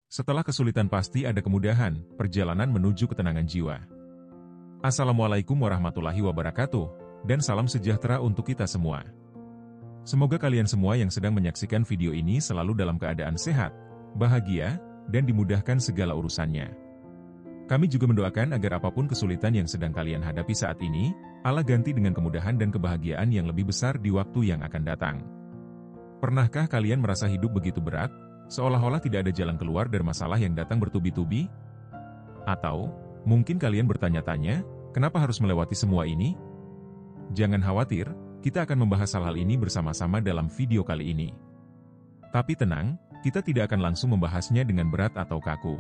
Setelah kesulitan pasti ada kemudahan, perjalanan menuju ketenangan jiwa. Assalamualaikum warahmatullahi wabarakatuh, dan salam sejahtera untuk kita semua. Semoga kalian semua yang sedang menyaksikan video ini selalu dalam keadaan sehat, bahagia, dan dimudahkan segala urusannya. Kami juga mendoakan agar apapun kesulitan yang sedang kalian hadapi saat ini, Allah ganti dengan kemudahan dan kebahagiaan yang lebih besar di waktu yang akan datang. Pernahkah kalian merasa hidup begitu berat, seolah-olah tidak ada jalan keluar dari masalah yang datang bertubi-tubi? Atau, mungkin kalian bertanya-tanya, kenapa harus melewati semua ini? Jangan khawatir, kita akan membahas hal-hal ini bersama-sama dalam video kali ini. Tapi tenang, kita tidak akan langsung membahasnya dengan berat atau kaku.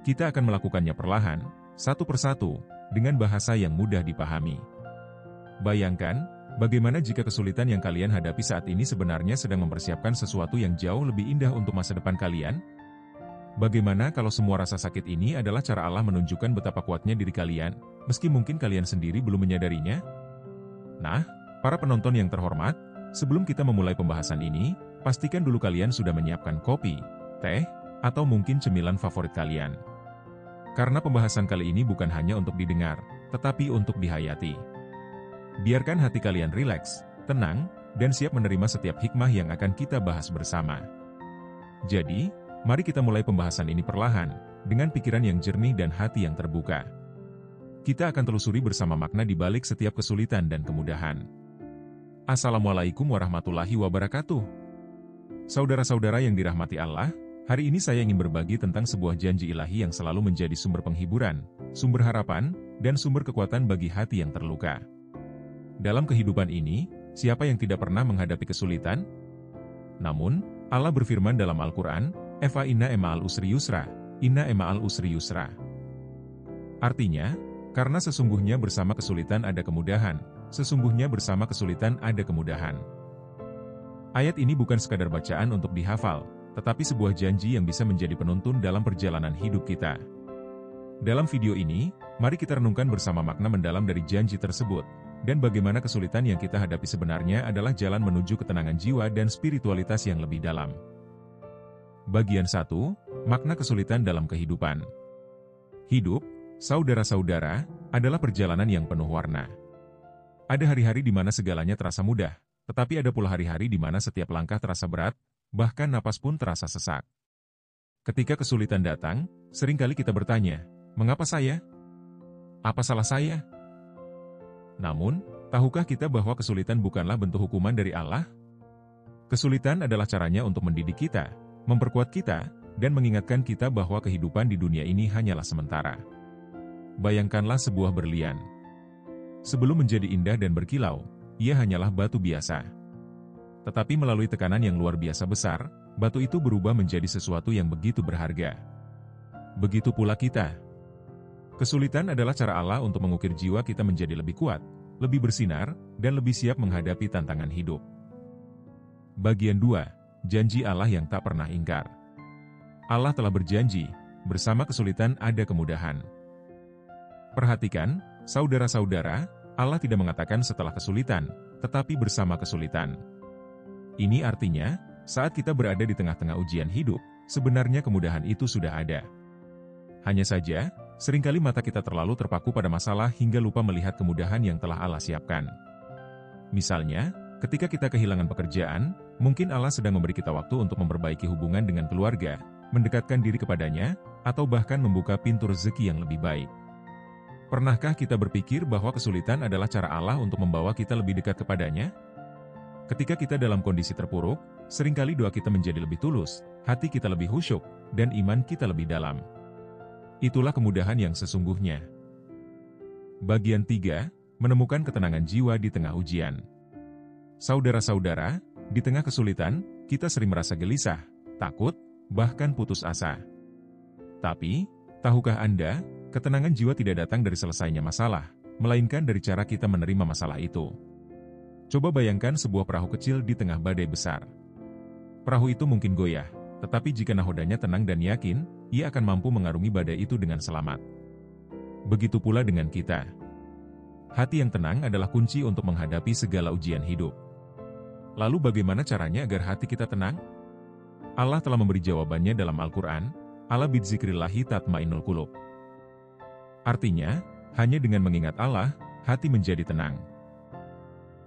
Kita akan melakukannya perlahan, satu persatu, dengan bahasa yang mudah dipahami. Bayangkan, bagaimana jika kesulitan yang kalian hadapi saat ini sebenarnya sedang mempersiapkan sesuatu yang jauh lebih indah untuk masa depan kalian? Bagaimana kalau semua rasa sakit ini adalah cara Allah menunjukkan betapa kuatnya diri kalian, meski mungkin kalian sendiri belum menyadarinya? Nah, para penonton yang terhormat, sebelum kita memulai pembahasan ini, pastikan dulu kalian sudah menyiapkan kopi, teh, atau mungkin cemilan favorit kalian. Karena pembahasan kali ini bukan hanya untuk didengar, tetapi untuk dihayati. Biarkan hati kalian rileks, tenang, dan siap menerima setiap hikmah yang akan kita bahas bersama. Jadi, mari kita mulai pembahasan ini perlahan, dengan pikiran yang jernih dan hati yang terbuka. Kita akan telusuri bersama makna di balik setiap kesulitan dan kemudahan. Assalamualaikum warahmatullahi wabarakatuh. Saudara-saudara yang dirahmati Allah, hari ini saya ingin berbagi tentang sebuah janji ilahi yang selalu menjadi sumber penghiburan, sumber harapan, dan sumber kekuatan bagi hati yang terluka. Dalam kehidupan ini, siapa yang tidak pernah menghadapi kesulitan? Namun, Allah berfirman dalam Al-Quran, "Fa inna ma'al usri yusra, inna ma'al usri yusra." Artinya, karena sesungguhnya bersama kesulitan ada kemudahan, sesungguhnya bersama kesulitan ada kemudahan. Ayat ini bukan sekadar bacaan untuk dihafal, tetapi sebuah janji yang bisa menjadi penuntun dalam perjalanan hidup kita. Dalam video ini, mari kita renungkan bersama makna mendalam dari janji tersebut, dan bagaimana kesulitan yang kita hadapi sebenarnya adalah jalan menuju ketenangan jiwa dan spiritualitas yang lebih dalam. Bagian 1, makna kesulitan dalam kehidupan. Hidup, saudara-saudara, adalah perjalanan yang penuh warna. Ada hari-hari di mana segalanya terasa mudah, tetapi ada pula hari-hari di mana setiap langkah terasa berat, bahkan napas pun terasa sesak. Ketika kesulitan datang, seringkali kita bertanya, mengapa saya? Apa salah saya? Namun, tahukah kita bahwa kesulitan bukanlah bentuk hukuman dari Allah? Kesulitan adalah caranya untuk mendidik kita, memperkuat kita, dan mengingatkan kita bahwa kehidupan di dunia ini hanyalah sementara. Bayangkanlah sebuah berlian. Sebelum menjadi indah dan berkilau, ia hanyalah batu biasa. Tetapi melalui tekanan yang luar biasa besar, batu itu berubah menjadi sesuatu yang begitu berharga. Begitu pula kita. Kesulitan adalah cara Allah untuk mengukir jiwa kita menjadi lebih kuat, lebih bersinar, dan lebih siap menghadapi tantangan hidup. Bagian 2, janji Allah yang tak pernah ingkar. Allah telah berjanji, bersama kesulitan ada kemudahan. Perhatikan, saudara-saudara, Allah tidak mengatakan setelah kesulitan, tetapi bersama kesulitan. Ini artinya, saat kita berada di tengah-tengah ujian hidup, sebenarnya kemudahan itu sudah ada. Hanya saja, seringkali mata kita terlalu terpaku pada masalah hingga lupa melihat kemudahan yang telah Allah siapkan. Misalnya, ketika kita kehilangan pekerjaan, mungkin Allah sedang memberi kita waktu untuk memperbaiki hubungan dengan keluarga, mendekatkan diri kepadanya, atau bahkan membuka pintu rezeki yang lebih baik. Pernahkah kita berpikir bahwa kesulitan adalah cara Allah untuk membawa kita lebih dekat kepadanya? Ketika kita dalam kondisi terpuruk, seringkali doa kita menjadi lebih tulus, hati kita lebih khusyuk, dan iman kita lebih dalam. Itulah kemudahan yang sesungguhnya. Bagian 3, menemukan ketenangan jiwa di tengah ujian. Saudara-saudara, di tengah kesulitan, kita sering merasa gelisah, takut, bahkan putus asa. Tapi, tahukah Anda, ketenangan jiwa tidak datang dari selesainya masalah, melainkan dari cara kita menerima masalah itu. Coba bayangkan sebuah perahu kecil di tengah badai besar. Perahu itu mungkin goyah, tetapi jika nahodanya tenang dan yakin, ia akan mampu mengarungi badai itu dengan selamat. Begitu pula dengan kita. Hati yang tenang adalah kunci untuk menghadapi segala ujian hidup. Lalu bagaimana caranya agar hati kita tenang? Allah telah memberi jawabannya dalam Al-Quran, ala bidzikrillahi tatmainnul qulub. Artinya, hanya dengan mengingat Allah, hati menjadi tenang.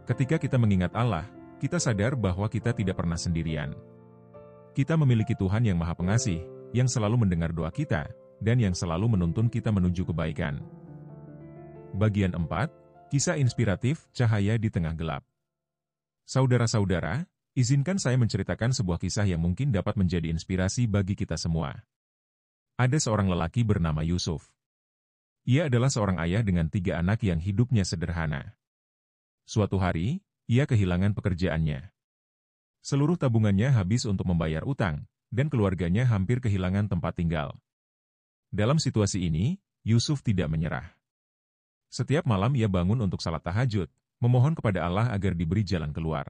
Ketika kita mengingat Allah, kita sadar bahwa kita tidak pernah sendirian. Kita memiliki Tuhan yang Maha Pengasih, yang selalu mendengar doa kita, dan yang selalu menuntun kita menuju kebaikan. Bagian 4, Kisah Inspiratif Cahaya di Tengah Gelap. Saudara-saudara, izinkan saya menceritakan sebuah kisah yang mungkin dapat menjadi inspirasi bagi kita semua. Ada seorang lelaki bernama Yusuf. Ia adalah seorang ayah dengan 3 anak yang hidupnya sederhana. Suatu hari, ia kehilangan pekerjaannya. Seluruh tabungannya habis untuk membayar utang, dan keluarganya hampir kehilangan tempat tinggal. Dalam situasi ini, Yusuf tidak menyerah. Setiap malam ia bangun untuk salat tahajud, memohon kepada Allah agar diberi jalan keluar.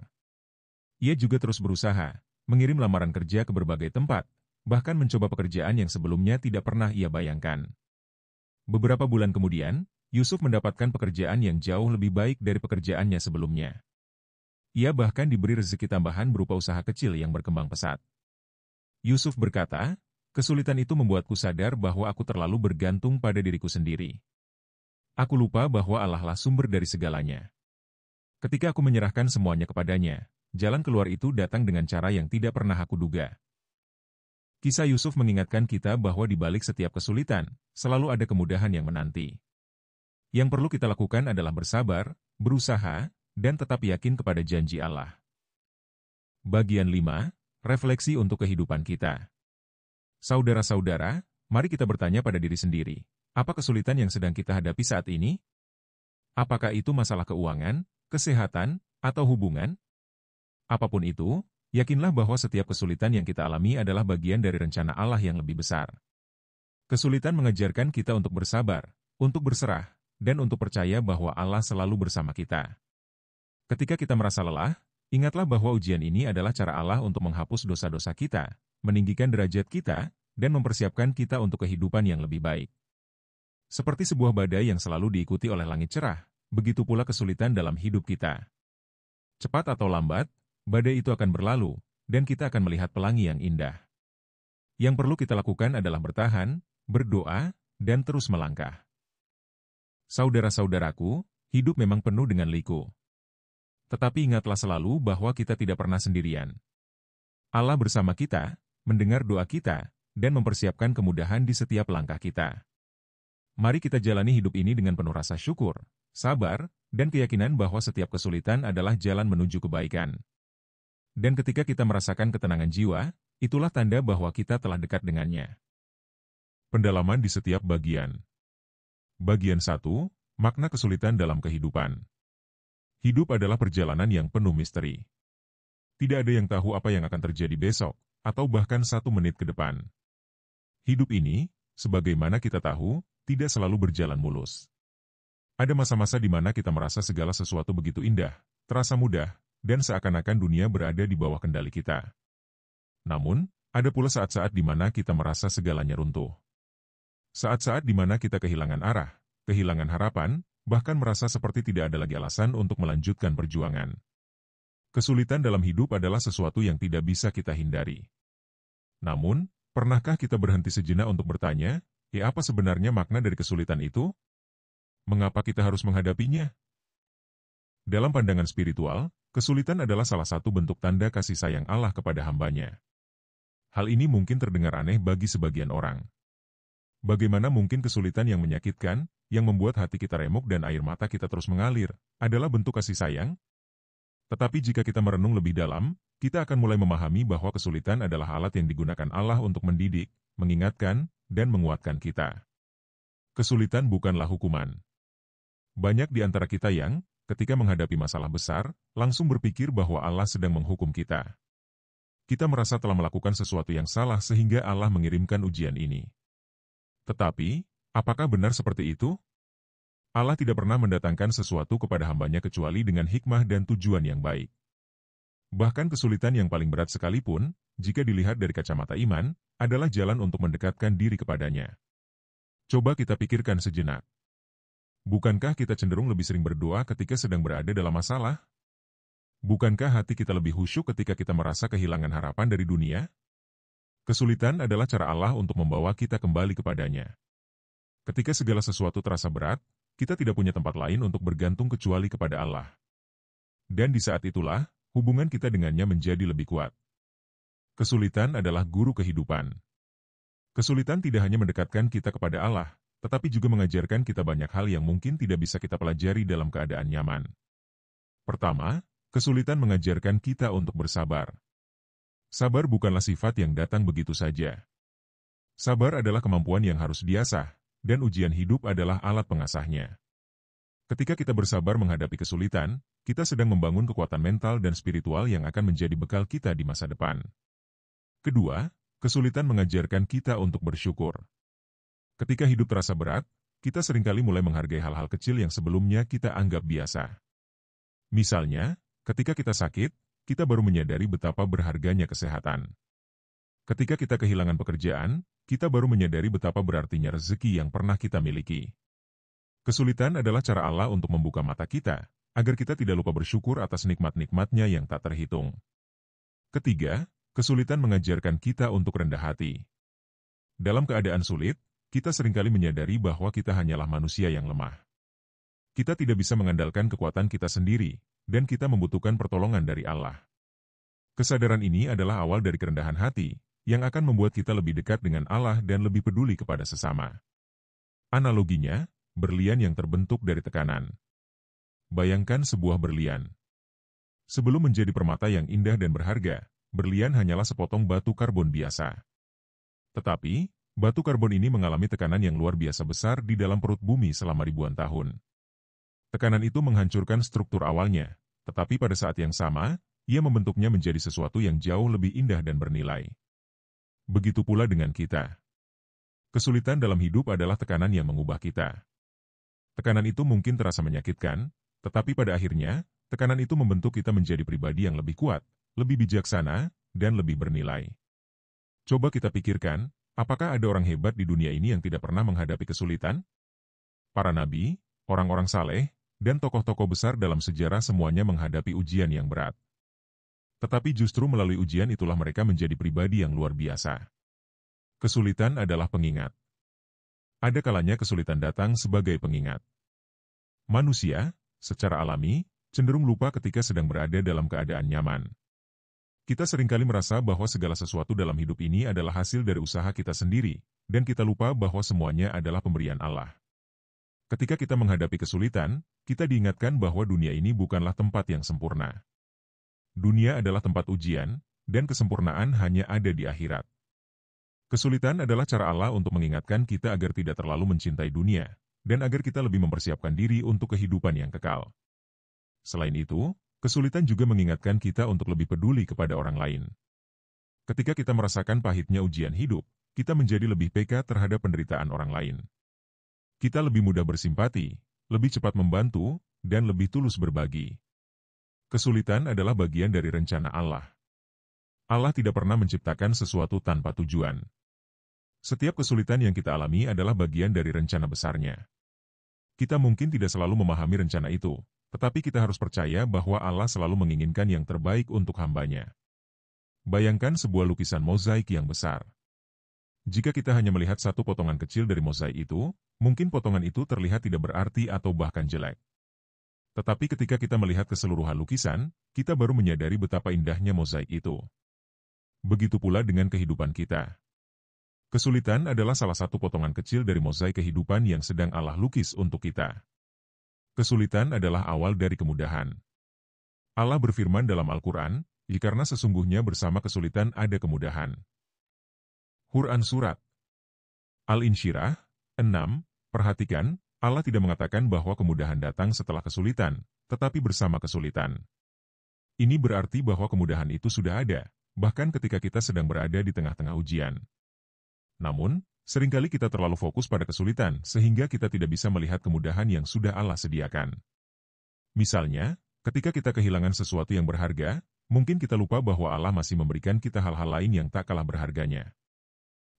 Ia juga terus berusaha, mengirim lamaran kerja ke berbagai tempat, bahkan mencoba pekerjaan yang sebelumnya tidak pernah ia bayangkan. Beberapa bulan kemudian, Yusuf mendapatkan pekerjaan yang jauh lebih baik dari pekerjaannya sebelumnya. Ia bahkan diberi rezeki tambahan berupa usaha kecil yang berkembang pesat. Yusuf berkata, "Kesulitan itu membuatku sadar bahwa aku terlalu bergantung pada diriku sendiri. Aku lupa bahwa Allah lah sumber dari segalanya. Ketika aku menyerahkan semuanya kepadanya, jalan keluar itu datang dengan cara yang tidak pernah aku duga." Kisah Yusuf mengingatkan kita bahwa di balik setiap kesulitan, selalu ada kemudahan yang menanti. Yang perlu kita lakukan adalah bersabar, berusaha, dan tetap yakin kepada janji Allah. Bagian 5, Refleksi untuk kehidupan kita. Saudara-saudara, mari kita bertanya pada diri sendiri, apa kesulitan yang sedang kita hadapi saat ini? Apakah itu masalah keuangan, kesehatan, atau hubungan? Apapun itu, yakinlah bahwa setiap kesulitan yang kita alami adalah bagian dari rencana Allah yang lebih besar. Kesulitan mengajarkan kita untuk bersabar, untuk berserah, dan untuk percaya bahwa Allah selalu bersama kita. Ketika kita merasa lelah, ingatlah bahwa ujian ini adalah cara Allah untuk menghapus dosa-dosa kita, meninggikan derajat kita, dan mempersiapkan kita untuk kehidupan yang lebih baik. Seperti sebuah badai yang selalu diikuti oleh langit cerah, begitu pula kesulitan dalam hidup kita. Cepat atau lambat, badai itu akan berlalu, dan kita akan melihat pelangi yang indah. Yang perlu kita lakukan adalah bertahan, berdoa, dan terus melangkah. Saudara-saudaraku, hidup memang penuh dengan liku. Tetapi ingatlah selalu bahwa kita tidak pernah sendirian. Allah bersama kita, mendengar doa kita, dan mempersiapkan kemudahan di setiap langkah kita. Mari kita jalani hidup ini dengan penuh rasa syukur, sabar, dan keyakinan bahwa setiap kesulitan adalah jalan menuju kebaikan. Dan ketika kita merasakan ketenangan jiwa, itulah tanda bahwa kita telah dekat dengannya. Pendalaman di setiap bagian. Bagian 1, Makna kesulitan dalam kehidupan. Hidup adalah perjalanan yang penuh misteri. Tidak ada yang tahu apa yang akan terjadi besok, atau bahkan 1 menit ke depan. Hidup ini, sebagaimana kita tahu, tidak selalu berjalan mulus. Ada masa-masa di mana kita merasa segala sesuatu begitu indah, terasa mudah, dan seakan-akan dunia berada di bawah kendali kita. Namun, ada pula saat-saat di mana kita merasa segalanya runtuh. Saat-saat di mana kita kehilangan arah, kehilangan harapan, bahkan merasa seperti tidak ada lagi alasan untuk melanjutkan perjuangan. Kesulitan dalam hidup adalah sesuatu yang tidak bisa kita hindari. Namun, pernahkah kita berhenti sejenak untuk bertanya, apa sebenarnya makna dari kesulitan itu? Mengapa kita harus menghadapinya? Dalam pandangan spiritual, kesulitan adalah salah satu bentuk tanda kasih sayang Allah kepada hamba-Nya. Hal ini mungkin terdengar aneh bagi sebagian orang. Bagaimana mungkin kesulitan yang menyakitkan, yang membuat hati kita remuk dan air mata kita terus mengalir, adalah bentuk kasih sayang? Tetapi jika kita merenung lebih dalam, kita akan mulai memahami bahwa kesulitan adalah alat yang digunakan Allah untuk mendidik, mengingatkan, dan menguatkan kita. Kesulitan bukanlah hukuman. Banyak di antara kita yang, ketika menghadapi masalah besar, langsung berpikir bahwa Allah sedang menghukum kita. Kita merasa telah melakukan sesuatu yang salah sehingga Allah mengirimkan ujian ini. Tetapi, apakah benar seperti itu? Allah tidak pernah mendatangkan sesuatu kepada hamba-Nya kecuali dengan hikmah dan tujuan yang baik. Bahkan kesulitan yang paling berat sekalipun, jika dilihat dari kacamata iman, adalah jalan untuk mendekatkan diri kepadanya. Coba kita pikirkan sejenak. Bukankah kita cenderung lebih sering berdoa ketika sedang berada dalam masalah? Bukankah hati kita lebih khusyuk ketika kita merasa kehilangan harapan dari dunia? Kesulitan adalah cara Allah untuk membawa kita kembali kepadanya. Ketika segala sesuatu terasa berat, kita tidak punya tempat lain untuk bergantung kecuali kepada Allah. Dan di saat itulah, hubungan kita dengannya menjadi lebih kuat. Kesulitan adalah guru kehidupan. Kesulitan tidak hanya mendekatkan kita kepada Allah, tetapi juga mengajarkan kita banyak hal yang mungkin tidak bisa kita pelajari dalam keadaan nyaman. Pertama, kesulitan mengajarkan kita untuk bersabar. Sabar bukanlah sifat yang datang begitu saja. Sabar adalah kemampuan yang harus diasah, dan ujian hidup adalah alat pengasahnya. Ketika kita bersabar menghadapi kesulitan, kita sedang membangun kekuatan mental dan spiritual yang akan menjadi bekal kita di masa depan. Kedua, kesulitan mengajarkan kita untuk bersyukur. Ketika hidup terasa berat, kita seringkali mulai menghargai hal-hal kecil yang sebelumnya kita anggap biasa. Misalnya, ketika kita sakit, kita baru menyadari betapa berharganya kesehatan. Ketika kita kehilangan pekerjaan, kita baru menyadari betapa berartinya rezeki yang pernah kita miliki. Kesulitan adalah cara Allah untuk membuka mata kita, agar kita tidak lupa bersyukur atas nikmat-nikmatnya yang tak terhitung. Ketiga, kesulitan mengajarkan kita untuk rendah hati. Dalam keadaan sulit, kita seringkali menyadari bahwa kita hanyalah manusia yang lemah. Kita tidak bisa mengandalkan kekuatan kita sendiri, dan kita membutuhkan pertolongan dari Allah. Kesadaran ini adalah awal dari kerendahan hati, yang akan membuat kita lebih dekat dengan Allah dan lebih peduli kepada sesama. Analoginya, berlian yang terbentuk dari tekanan. Bayangkan sebuah berlian. Sebelum menjadi permata yang indah dan berharga, berlian hanyalah sepotong batu karbon biasa. Tetapi, batu karbon ini mengalami tekanan yang luar biasa besar di dalam perut bumi selama ribuan tahun. Tekanan itu menghancurkan struktur awalnya, tetapi pada saat yang sama, ia membentuknya menjadi sesuatu yang jauh lebih indah dan bernilai. Begitu pula dengan kita. Kesulitan dalam hidup adalah tekanan yang mengubah kita. Tekanan itu mungkin terasa menyakitkan, tetapi pada akhirnya, tekanan itu membentuk kita menjadi pribadi yang lebih kuat, lebih bijaksana, dan lebih bernilai. Coba kita pikirkan, apakah ada orang hebat di dunia ini yang tidak pernah menghadapi kesulitan? Para nabi, orang-orang saleh, dan tokoh-tokoh besar dalam sejarah semuanya menghadapi ujian yang berat. Tetapi justru melalui ujian itulah mereka menjadi pribadi yang luar biasa. Kesulitan adalah pengingat. Ada kalanya kesulitan datang sebagai pengingat. Manusia, secara alami, cenderung lupa ketika sedang berada dalam keadaan nyaman. Kita seringkali merasa bahwa segala sesuatu dalam hidup ini adalah hasil dari usaha kita sendiri, dan kita lupa bahwa semuanya adalah pemberian Allah. Ketika kita menghadapi kesulitan, kita diingatkan bahwa dunia ini bukanlah tempat yang sempurna. Dunia adalah tempat ujian, dan kesempurnaan hanya ada di akhirat. Kesulitan adalah cara Allah untuk mengingatkan kita agar tidak terlalu mencintai dunia, dan agar kita lebih mempersiapkan diri untuk kehidupan yang kekal. Selain itu, kesulitan juga mengingatkan kita untuk lebih peduli kepada orang lain. Ketika kita merasakan pahitnya ujian hidup, kita menjadi lebih peka terhadap penderitaan orang lain. Kita lebih mudah bersimpati, lebih cepat membantu, dan lebih tulus berbagi. Kesulitan adalah bagian dari rencana Allah. Allah tidak pernah menciptakan sesuatu tanpa tujuan. Setiap kesulitan yang kita alami adalah bagian dari rencana besarnya. Kita mungkin tidak selalu memahami rencana itu, tetapi kita harus percaya bahwa Allah selalu menginginkan yang terbaik untuk hamba-Nya. Bayangkan sebuah lukisan mozaik yang besar. Jika kita hanya melihat satu potongan kecil dari mozaik itu, mungkin potongan itu terlihat tidak berarti atau bahkan jelek. Tetapi ketika kita melihat keseluruhan lukisan, kita baru menyadari betapa indahnya mozaik itu. Begitu pula dengan kehidupan kita. Kesulitan adalah salah satu potongan kecil dari mozaik kehidupan yang sedang Allah lukis untuk kita. Kesulitan adalah awal dari kemudahan. Allah berfirman dalam Al-Quran, karena sesungguhnya bersama kesulitan ada kemudahan. Quran Surat Al-Insyirah 6. Perhatikan, Allah tidak mengatakan bahwa kemudahan datang setelah kesulitan, tetapi bersama kesulitan. Ini berarti bahwa kemudahan itu sudah ada, bahkan ketika kita sedang berada di tengah-tengah ujian. Namun, seringkali kita terlalu fokus pada kesulitan sehingga kita tidak bisa melihat kemudahan yang sudah Allah sediakan. Misalnya, ketika kita kehilangan sesuatu yang berharga, mungkin kita lupa bahwa Allah masih memberikan kita hal-hal lain yang tak kalah berharganya.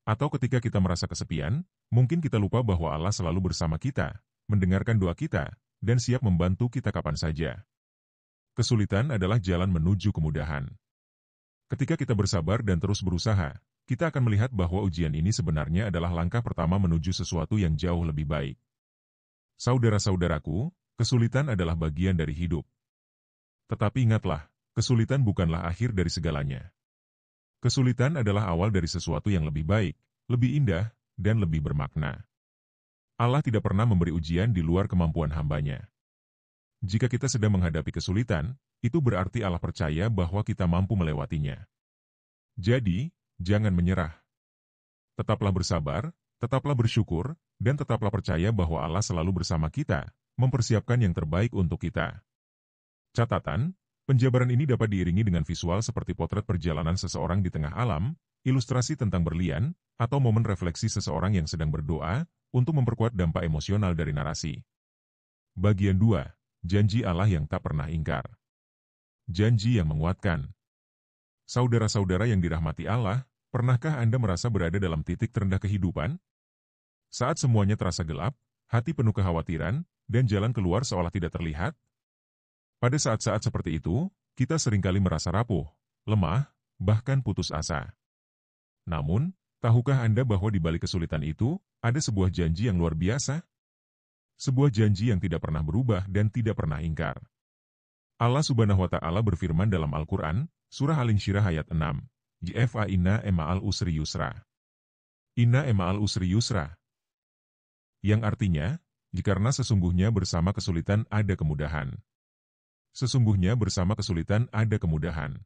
Atau ketika kita merasa kesepian, mungkin kita lupa bahwa Allah selalu bersama kita, mendengarkan doa kita, dan siap membantu kita kapan saja. Kesulitan adalah jalan menuju kemudahan. Ketika kita bersabar dan terus berusaha, kita akan melihat bahwa ujian ini sebenarnya adalah langkah pertama menuju sesuatu yang jauh lebih baik. Saudara-saudaraku, kesulitan adalah bagian dari hidup. Tetapi ingatlah, kesulitan bukanlah akhir dari segalanya. Kesulitan adalah awal dari sesuatu yang lebih baik, lebih indah, dan lebih bermakna. Allah tidak pernah memberi ujian di luar kemampuan hamba-Nya. Jika kita sedang menghadapi kesulitan, itu berarti Allah percaya bahwa kita mampu melewatinya. Jadi, jangan menyerah. Tetaplah bersabar, tetaplah bersyukur, dan tetaplah percaya bahwa Allah selalu bersama kita, mempersiapkan yang terbaik untuk kita. Catatan, penjabaran ini dapat diiringi dengan visual seperti potret perjalanan seseorang di tengah alam, ilustrasi tentang berlian, atau momen refleksi seseorang yang sedang berdoa, untuk memperkuat dampak emosional dari narasi. Bagian 2. Janji Allah yang tak pernah ingkar. Janji yang menguatkan. Saudara-saudara yang dirahmati Allah, pernahkah Anda merasa berada dalam titik terendah kehidupan? Saat semuanya terasa gelap, hati penuh kekhawatiran, dan jalan keluar seolah tidak terlihat? Pada saat-saat seperti itu, kita seringkali merasa rapuh, lemah, bahkan putus asa. Namun, tahukah Anda bahwa di balik kesulitan itu, ada sebuah janji yang luar biasa? Sebuah janji yang tidak pernah berubah dan tidak pernah ingkar. Allah Subhanahu wa Ta'ala berfirman dalam Al-Quran, Surah Al-Insyirah ayat 6, "Jfa inna ma'al usri yusra." Inna ma'al usri yusra. Yang artinya, karena sesungguhnya bersama kesulitan ada kemudahan. Sesungguhnya bersama kesulitan ada kemudahan.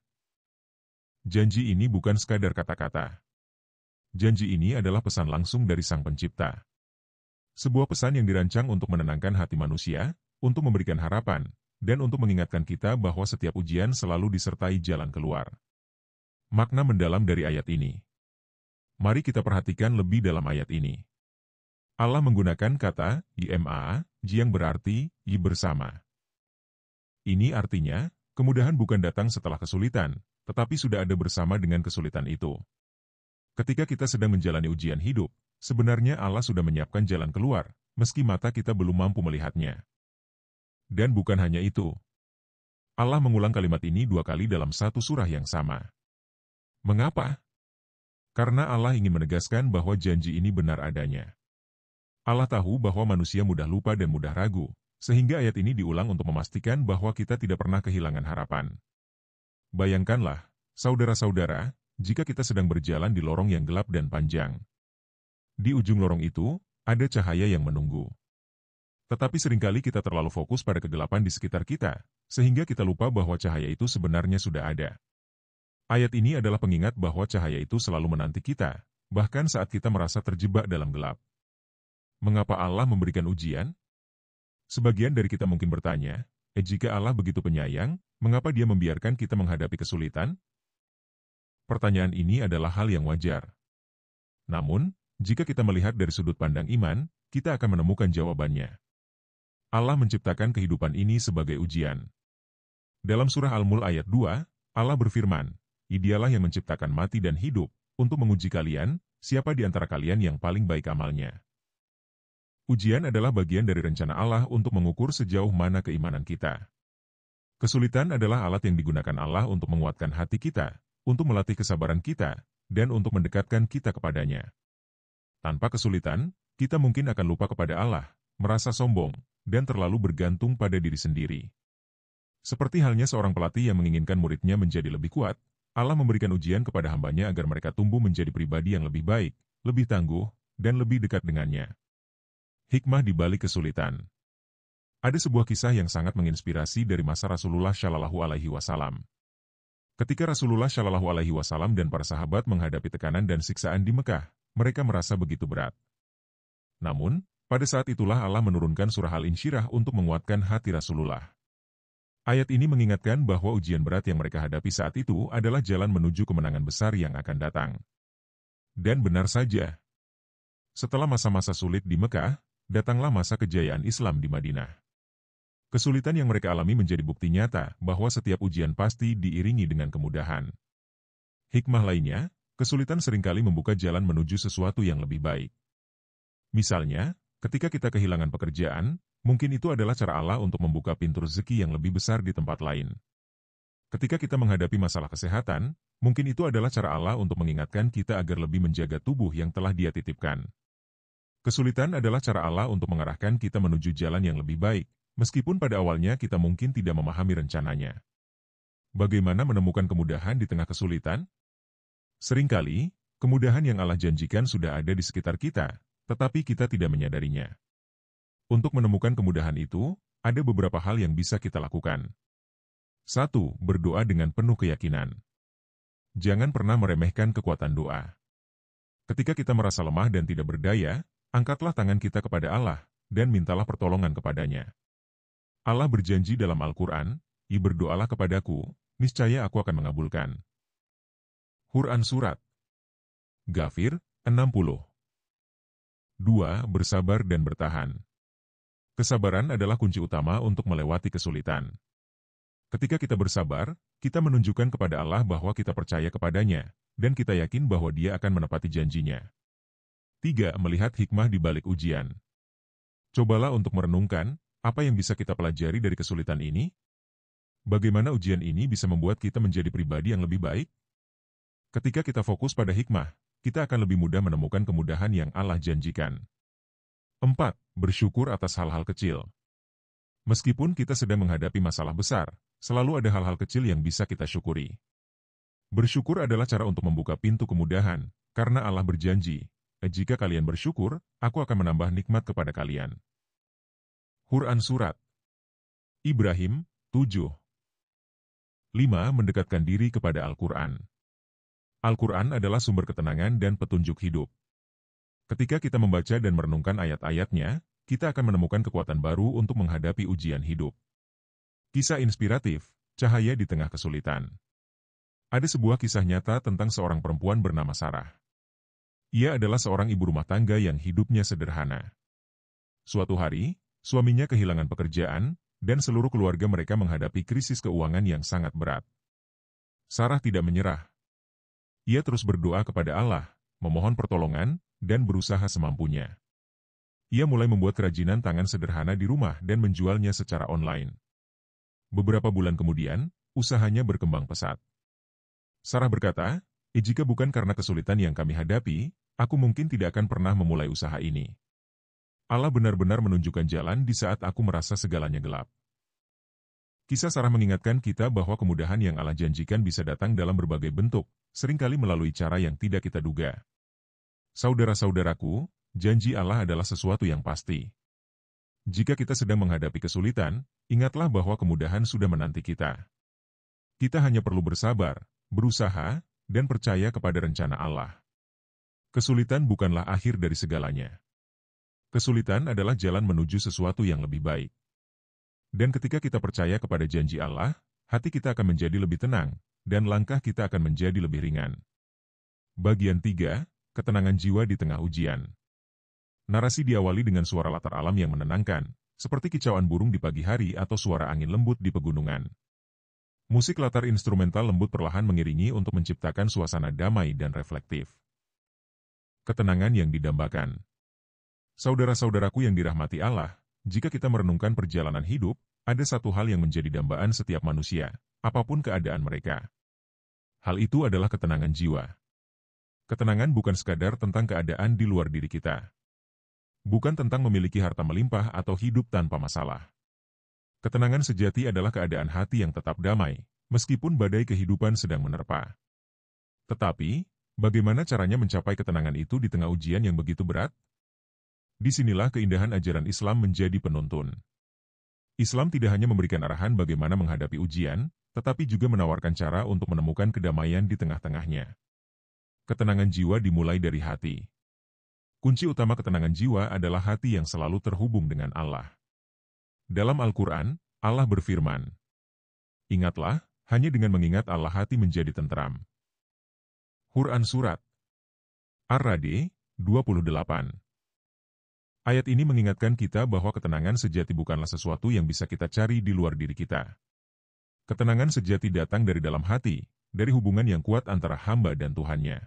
Janji ini bukan sekadar kata-kata. Janji ini adalah pesan langsung dari Sang Pencipta. Sebuah pesan yang dirancang untuk menenangkan hati manusia, untuk memberikan harapan, dan untuk mengingatkan kita bahwa setiap ujian selalu disertai jalan keluar. Makna mendalam dari ayat ini. Mari kita perhatikan lebih dalam ayat ini. Allah menggunakan kata "yma", yang berarti "y bersama". Ini artinya, kemudahan bukan datang setelah kesulitan, tetapi sudah ada bersama dengan kesulitan itu. Ketika kita sedang menjalani ujian hidup, sebenarnya Allah sudah menyiapkan jalan keluar, meski mata kita belum mampu melihatnya. Dan bukan hanya itu. Allah mengulang kalimat ini 2 kali dalam satu surah yang sama. Mengapa? Karena Allah ingin menegaskan bahwa janji ini benar adanya. Allah tahu bahwa manusia mudah lupa dan mudah ragu, sehingga ayat ini diulang untuk memastikan bahwa kita tidak pernah kehilangan harapan. Bayangkanlah, saudara-saudara, jika kita sedang berjalan di lorong yang gelap dan panjang. Di ujung lorong itu, ada cahaya yang menunggu. Tetapi seringkali kita terlalu fokus pada kegelapan di sekitar kita, sehingga kita lupa bahwa cahaya itu sebenarnya sudah ada. Ayat ini adalah pengingat bahwa cahaya itu selalu menanti kita, bahkan saat kita merasa terjebak dalam gelap. Mengapa Allah memberikan ujian? Sebagian dari kita mungkin bertanya, jika Allah begitu penyayang, mengapa Dia membiarkan kita menghadapi kesulitan? Pertanyaan ini adalah hal yang wajar. Namun, jika kita melihat dari sudut pandang iman, kita akan menemukan jawabannya. Allah menciptakan kehidupan ini sebagai ujian. Dalam surah Al-Mulk ayat 2, Allah berfirman, "Dialah yang menciptakan mati dan hidup, untuk menguji kalian, siapa di antara kalian yang paling baik amalnya." Ujian adalah bagian dari rencana Allah untuk mengukur sejauh mana keimanan kita. Kesulitan adalah alat yang digunakan Allah untuk menguatkan hati kita, untuk melatih kesabaran kita, dan untuk mendekatkan kita kepadanya. Tanpa kesulitan, kita mungkin akan lupa kepada Allah, merasa sombong, dan terlalu bergantung pada diri sendiri. Seperti halnya seorang pelatih yang menginginkan muridnya menjadi lebih kuat, Allah memberikan ujian kepada hamba-Nya agar mereka tumbuh menjadi pribadi yang lebih baik, lebih tangguh, dan lebih dekat dengannya. Hikmah di balik kesulitan. Ada sebuah kisah yang sangat menginspirasi dari masa Rasulullah Shallallahu Alaihi Wasallam. Ketika Rasulullah Shallallahu Alaihi Wasallam dan para sahabat menghadapi tekanan dan siksaan di Mekah, mereka merasa begitu berat. Namun, pada saat itulah Allah menurunkan surah Al-Insyirah untuk menguatkan hati Rasulullah. Ayat ini mengingatkan bahwa ujian berat yang mereka hadapi saat itu adalah jalan menuju kemenangan besar yang akan datang. Dan benar saja. Setelah masa-masa sulit di Mekah, datanglah masa kejayaan Islam di Madinah. Kesulitan yang mereka alami menjadi bukti nyata bahwa setiap ujian pasti diiringi dengan kemudahan. Hikmah lainnya, kesulitan seringkali membuka jalan menuju sesuatu yang lebih baik. Misalnya, ketika kita kehilangan pekerjaan, mungkin itu adalah cara Allah untuk membuka pintu rezeki yang lebih besar di tempat lain. Ketika kita menghadapi masalah kesehatan, mungkin itu adalah cara Allah untuk mengingatkan kita agar lebih menjaga tubuh yang telah Dia titipkan. Kesulitan adalah cara Allah untuk mengarahkan kita menuju jalan yang lebih baik, meskipun pada awalnya kita mungkin tidak memahami rencananya. Bagaimana menemukan kemudahan di tengah kesulitan? Seringkali, kemudahan yang Allah janjikan sudah ada di sekitar kita, tetapi kita tidak menyadarinya. Untuk menemukan kemudahan itu, ada beberapa hal yang bisa kita lakukan. 1. Berdoa dengan penuh keyakinan. Jangan pernah meremehkan kekuatan doa. Ketika kita merasa lemah dan tidak berdaya, angkatlah tangan kita kepada Allah, dan mintalah pertolongan kepadanya. Allah berjanji dalam Al-Quran, berdoalah kepadaku, niscaya aku akan mengabulkan. Quran Surat Ghafir, 60. 2. Bersabar dan bertahan. Kesabaran adalah kunci utama untuk melewati kesulitan. Ketika kita bersabar, kita menunjukkan kepada Allah bahwa kita percaya kepadanya, dan kita yakin bahwa Dia akan menepati janjinya. 3. Melihat hikmah di balik ujian. Cobalah untuk merenungkan, apa yang bisa kita pelajari dari kesulitan ini? Bagaimana ujian ini bisa membuat kita menjadi pribadi yang lebih baik? Ketika kita fokus pada hikmah, kita akan lebih mudah menemukan kemudahan yang Allah janjikan. 4. Bersyukur atas hal-hal kecil. Meskipun kita sedang menghadapi masalah besar, selalu ada hal-hal kecil yang bisa kita syukuri. Bersyukur adalah cara untuk membuka pintu kemudahan, karena Allah berjanji, jika kalian bersyukur, aku akan menambah nikmat kepada kalian. Quran Surat Ibrahim, 7. 5. Mendekatkan diri kepada Al-Quran. Al-Quran adalah sumber ketenangan dan petunjuk hidup. Ketika kita membaca dan merenungkan ayat-ayatnya, kita akan menemukan kekuatan baru untuk menghadapi ujian hidup. Kisah inspiratif, cahaya di tengah kesulitan. Ada sebuah kisah nyata tentang seorang perempuan bernama Sarah. Ia adalah seorang ibu rumah tangga yang hidupnya sederhana. Suatu hari, suaminya kehilangan pekerjaan, dan seluruh keluarga mereka menghadapi krisis keuangan yang sangat berat. Sarah tidak menyerah. Ia terus berdoa kepada Allah, memohon pertolongan, dan berusaha semampunya. Ia mulai membuat kerajinan tangan sederhana di rumah dan menjualnya secara online. Beberapa bulan kemudian, usahanya berkembang pesat. Sarah berkata, jika bukan karena kesulitan yang kami hadapi, aku mungkin tidak akan pernah memulai usaha ini. Allah benar-benar menunjukkan jalan di saat aku merasa segalanya gelap. Kisah Sarah mengingatkan kita bahwa kemudahan yang Allah janjikan bisa datang dalam berbagai bentuk, seringkali melalui cara yang tidak kita duga. Saudara-saudaraku, janji Allah adalah sesuatu yang pasti. Jika kita sedang menghadapi kesulitan, ingatlah bahwa kemudahan sudah menanti kita. Kita hanya perlu bersabar, berusaha, dan percaya kepada rencana Allah. Kesulitan bukanlah akhir dari segalanya. Kesulitan adalah jalan menuju sesuatu yang lebih baik. Dan ketika kita percaya kepada janji Allah, hati kita akan menjadi lebih tenang, dan langkah kita akan menjadi lebih ringan. Bagian 3, Ketenangan jiwa di tengah ujian. Narasi diawali dengan suara latar alam yang menenangkan, seperti kicauan burung di pagi hari atau suara angin lembut di pegunungan. Musik latar instrumental lembut perlahan mengiringi untuk menciptakan suasana damai dan reflektif. Ketenangan yang didambakan. Saudara-saudaraku yang dirahmati Allah, jika kita merenungkan perjalanan hidup, ada satu hal yang menjadi dambaan setiap manusia, apapun keadaan mereka. Hal itu adalah ketenangan jiwa. Ketenangan bukan sekadar tentang keadaan di luar diri kita. Bukan tentang memiliki harta melimpah atau hidup tanpa masalah. Ketenangan sejati adalah keadaan hati yang tetap damai, meskipun badai kehidupan sedang menerpa. Tetapi, bagaimana caranya mencapai ketenangan itu di tengah ujian yang begitu berat? Disinilah keindahan ajaran Islam menjadi penuntun. Islam tidak hanya memberikan arahan bagaimana menghadapi ujian, tetapi juga menawarkan cara untuk menemukan kedamaian di tengah-tengahnya. Ketenangan jiwa dimulai dari hati. Kunci utama ketenangan jiwa adalah hati yang selalu terhubung dengan Allah. Dalam Al-Quran, Allah berfirman, "Ingatlah, hanya dengan mengingat Allah hati menjadi tentram." Quran Surat Ar-Ra'd 28. Ayat ini mengingatkan kita bahwa ketenangan sejati bukanlah sesuatu yang bisa kita cari di luar diri kita. Ketenangan sejati datang dari dalam hati, dari hubungan yang kuat antara hamba dan Tuhannya.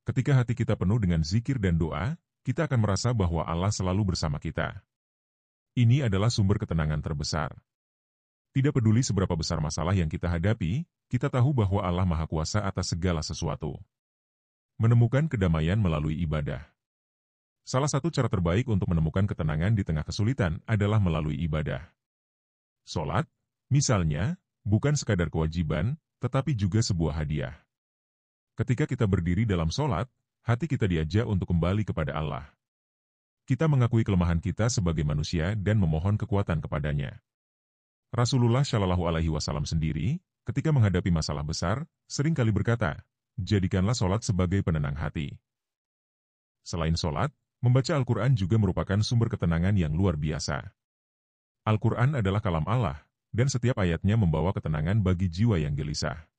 Ketika hati kita penuh dengan zikir dan doa, kita akan merasa bahwa Allah selalu bersama kita. Ini adalah sumber ketenangan terbesar. Tidak peduli seberapa besar masalah yang kita hadapi, kita tahu bahwa Allah Maha Kuasa atas segala sesuatu. Menemukan kedamaian melalui ibadah. Salah satu cara terbaik untuk menemukan ketenangan di tengah kesulitan adalah melalui ibadah. Sholat, misalnya, bukan sekadar kewajiban, tetapi juga sebuah hadiah. Ketika kita berdiri dalam sholat, hati kita diajak untuk kembali kepada Allah. Kita mengakui kelemahan kita sebagai manusia dan memohon kekuatan kepadanya. Rasulullah Shallallahu Alaihi Wasallam sendiri, ketika menghadapi masalah besar, seringkali berkata, jadikanlah sholat sebagai penenang hati. Selain sholat, membaca Al-Quran juga merupakan sumber ketenangan yang luar biasa. Al-Quran adalah kalam Allah, dan setiap ayatnya membawa ketenangan bagi jiwa yang gelisah.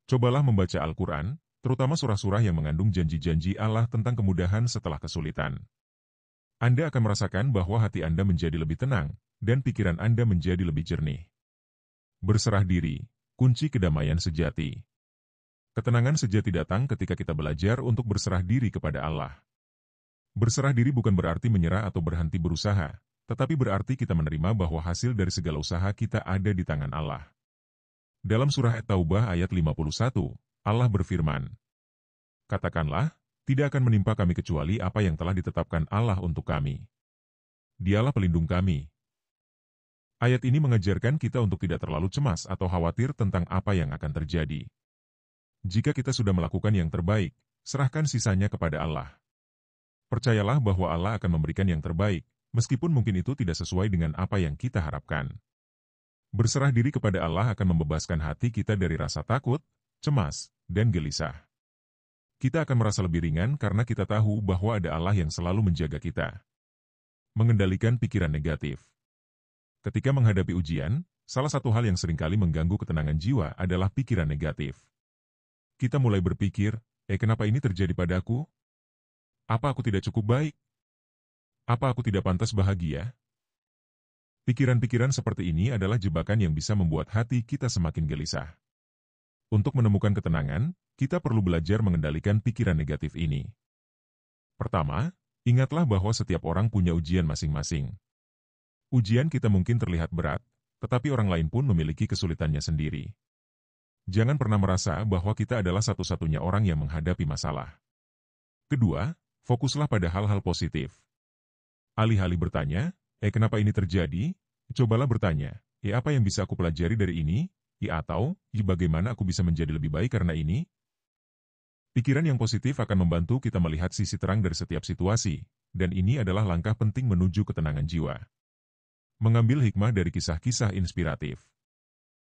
Cobalah membaca Al-Quran, terutama surah-surah yang mengandung janji-janji Allah tentang kemudahan setelah kesulitan. Anda akan merasakan bahwa hati Anda menjadi lebih tenang, dan pikiran Anda menjadi lebih jernih. Berserah diri, kunci kedamaian sejati. Ketenangan sejati datang ketika kita belajar untuk berserah diri kepada Allah. Berserah diri bukan berarti menyerah atau berhenti berusaha, tetapi berarti kita menerima bahwa hasil dari segala usaha kita ada di tangan Allah. Dalam surah At-Taubah ayat 51, Allah berfirman, katakanlah, tidak akan menimpa kami kecuali apa yang telah ditetapkan Allah untuk kami. Dialah pelindung kami. Ayat ini mengajarkan kita untuk tidak terlalu cemas atau khawatir tentang apa yang akan terjadi. Jika kita sudah melakukan yang terbaik, serahkan sisanya kepada Allah. Percayalah bahwa Allah akan memberikan yang terbaik, meskipun mungkin itu tidak sesuai dengan apa yang kita harapkan. Berserah diri kepada Allah akan membebaskan hati kita dari rasa takut, cemas, dan gelisah. Kita akan merasa lebih ringan karena kita tahu bahwa ada Allah yang selalu menjaga kita. Mengendalikan pikiran negatif. Ketika menghadapi ujian, salah satu hal yang seringkali mengganggu ketenangan jiwa adalah pikiran negatif. Kita mulai berpikir, kenapa ini terjadi padaku? Apa aku tidak cukup baik? Apa aku tidak pantas bahagia? Pikiran-pikiran seperti ini adalah jebakan yang bisa membuat hati kita semakin gelisah. Untuk menemukan ketenangan, kita perlu belajar mengendalikan pikiran negatif ini. Pertama, ingatlah bahwa setiap orang punya ujian masing-masing. Ujian kita mungkin terlihat berat, tetapi orang lain pun memiliki kesulitannya sendiri. Jangan pernah merasa bahwa kita adalah satu-satunya orang yang menghadapi masalah. Kedua, fokuslah pada hal-hal positif. Alih-alih bertanya, kenapa ini terjadi? Cobalah bertanya, apa yang bisa aku pelajari dari ini? Atau, bagaimana aku bisa menjadi lebih baik karena ini? Pikiran yang positif akan membantu kita melihat sisi terang dari setiap situasi, dan ini adalah langkah penting menuju ketenangan jiwa. Mengambil hikmah dari kisah-kisah inspiratif.